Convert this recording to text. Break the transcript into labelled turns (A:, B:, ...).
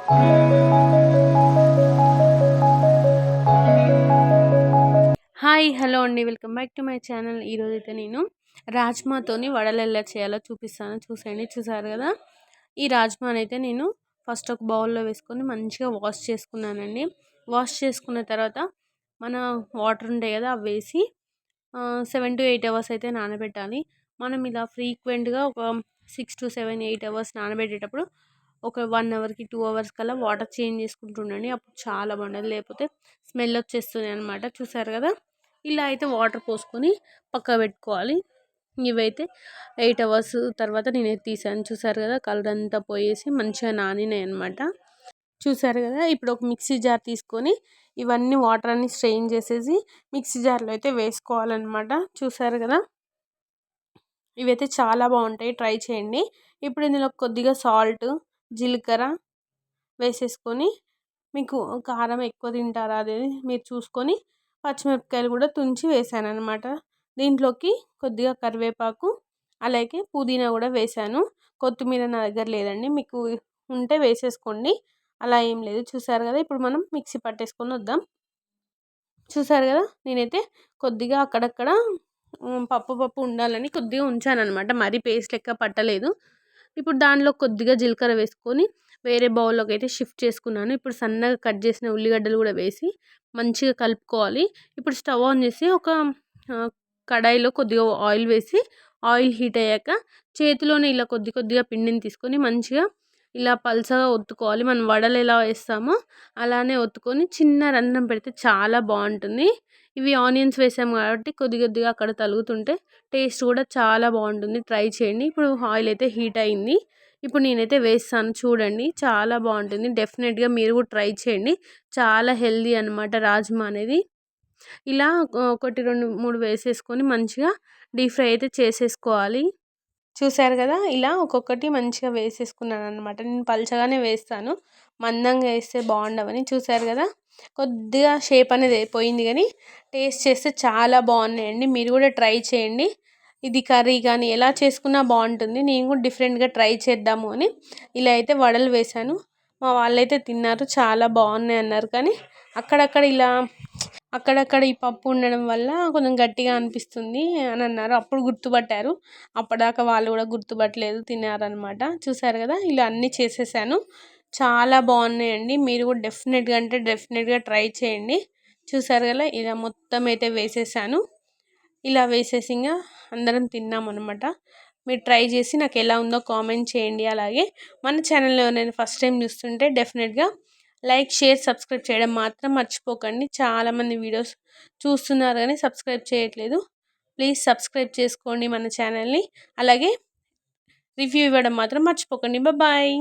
A: Hi hello అండి, welcome back to my channel. ఈరోజైతే నేను రాజ్మాతోని వడలు ఎలా చేయాలో చూపిస్తాను. చూసారు కదా. ఈ రాజ్మాని అయితే నేను ఫస్ట్ ఒక బౌల్లో వేసుకొని మంచిగా వాష్ చేసుకున్నానండి. వాష్ చేసుకున్న తర్వాత మన వాటర్ ఉంటాయి కదా, అవి వేసి 7 to 8 hours అయితే నానబెట్టాలి. మనం ఇలా ఫ్రీక్వెంట్గా ఒక 6 to 7 8 hours నానబెట్టేటప్పుడు ఒక 1 hourకి 2 hours కల్లా వాటర్ చేంజ్ చేసుకుంటుండండి. అప్పుడు చాలా బాగుండదు, లేకపోతే స్మెల్ వచ్చేస్తుంది అనమాట. చూసారు కదా, ఇలా అయితే వాటర్ పోసుకొని పక్క పెట్టుకోవాలి. ఇవైతే 8 hours తర్వాత నేనైతే తీసాను. చూసారు కదా, కలర్ అంతా పోయేసి మంచిగా నానినాయి అనమాట. చూసారు కదా, ఇప్పుడు ఒక మిక్సీ జార్ తీసుకొని ఇవన్నీ వాటర్ అన్ని స్ట్రెయిన్ చేసేసి మిక్సీ జార్లో అయితే వేసుకోవాలన్నమాట. చూసారు కదా, ఇవైతే చాలా బాగుంటాయి, ట్రై చేయండి. ఇప్పుడు ఇందులో కొద్దిగా సాల్ట్, జీలకర్ర వేసేసుకొని, మీకు కారం ఎక్కువ తింటారా అనేది మీరు చూసుకొని పచ్చిమిరపకాయలు కూడా తుంచి వేసాను అనమాట. దీంట్లోకి కొద్దిగా కరివేపాకు, అలాగే పుదీనా కూడా వేసాను. కొత్తిమీర నా దగ్గర లేదండి, మీకు ఉంటే వేసేసుకోండి, అలా ఏం లేదు. చూసారు కదా, ఇప్పుడు మనం మిక్సీ పట్టేసుకొని వద్దాం. చూసారు కదా, నేనైతే కొద్దిగా అక్కడక్కడ పప్పు ఉండాలని కొద్దిగా ఉంచాను అనమాట, మరీ పేస్ట్ లెక్క పట్టలేదు. ఇప్పుడు దానిలో కొద్దిగా జీలకర్ర వేసుకొని వేరే బౌల్లోకి అయితే షిఫ్ట్ చేసుకున్నాను. ఇప్పుడు సన్నగా కట్ చేసిన ఉల్లిగడ్డలు కూడా వేసి మంచిగా కలుపుకోవాలి. ఇప్పుడు స్టవ్ ఆన్ చేసి ఒక కడాయిలో కొద్దిగా ఆయిల్ వేసి, ఆయిల్ హీట్ అయ్యాక చేతిలోనే ఇలా కొద్దిగా పిండిని తీసుకొని మంచిగా ఇలా పల్చగా ఒత్తుకోవాలి. మనం వడలు ఎలా వేస్తామో అలానే ఒత్తుకొని చిన్న రంధ్రం పెడితే చాలా బాగుంటుంది. ఇవి ఆనియన్స్ వేసాము కాబట్టి కొద్దిగా అక్కడ తగులుతుంటే టేస్ట్ కూడా చాలా బాగుంటుంది, ట్రై చేయండి. ఇప్పుడు ఆయిల్ అయితే హీట్ అయింది. ఇప్పుడు నేనైతే వేస్తాను, చూడండి, చాలా బాగుంటుంది. డెఫినెట్గా మీరు కూడా ట్రై చేయండి, చాలా హెల్దీ అనమాట రాజ్మా అనేది. ఇలా ఒకటి 2 3 వేసేసుకొని మంచిగా డీప్ ఫ్రై అయితే చేసేసుకోవాలి. చూసారు కదా, ఇలా ఒక్కొక్కటి మంచిగా వేసేసుకున్నాను అనమాట. నేను పలచగానే వేస్తాను, మందంగా వేస్తే బాగుండవని. చూసారు కదా, కొద్దిగా షేప్ అనేది పోయింది, కానీ టేస్ట్ చేస్తే చాలా బాగున్నాయండి. మీరు కూడా ట్రై చేయండి. ఇది కర్రీ కానీ ఎలా చేసుకున్నా బాగుంటుంది. నేను కూడా డిఫరెంట్గా ట్రై చేద్దాము అని ఇలా అయితే వడలు వేశాను. మా వాళ్ళైతే తిన్నారు, చాలా బాగున్నాయి అన్నారు. కానీ అక్కడక్కడ ఈ పప్పు ఉండడం వల్ల కొంచెం గట్టిగా అనిపిస్తుంది అని అన్నారు. అప్పుడు గుర్తుపట్టారు, అప్పటిదాకా వాళ్ళు కూడా గుర్తుపట్టలేదు, తిన్నారనమాట. చూసారు కదా, ఇలా అన్నీ చేసేసాను, చాలా బాగున్నాయండి. మీరు కూడా డెఫినెట్గా ట్రై చేయండి. చూసారు కదా, ఇలా మొత్తం అయితే వేసేసాను. ఇలా వేసేసి ఇంకా అందరం తిన్నాం అనమాట. మీరు ట్రై చేసి నాకు ఎలా ఉందో కామెంట్ చేయండి. అలాగే మన ఛానల్లో నేను ఫస్ట్ టైం చూస్తుంటే డెఫినెట్గా లైక్, షేర్, సబ్స్క్రైబ్ చేయడం మాత్రం మర్చిపోకండి. చాలామంది వీడియోస్ చూస్తున్నారు కానీ సబ్స్క్రైబ్ చేయట్లేదు. ప్లీజ్ సబ్స్క్రైబ్ చేసుకోండి మన ఛానల్ని. అలాగే రివ్యూ ఇవ్వడం మాత్రం మర్చిపోకండి. బాయ్.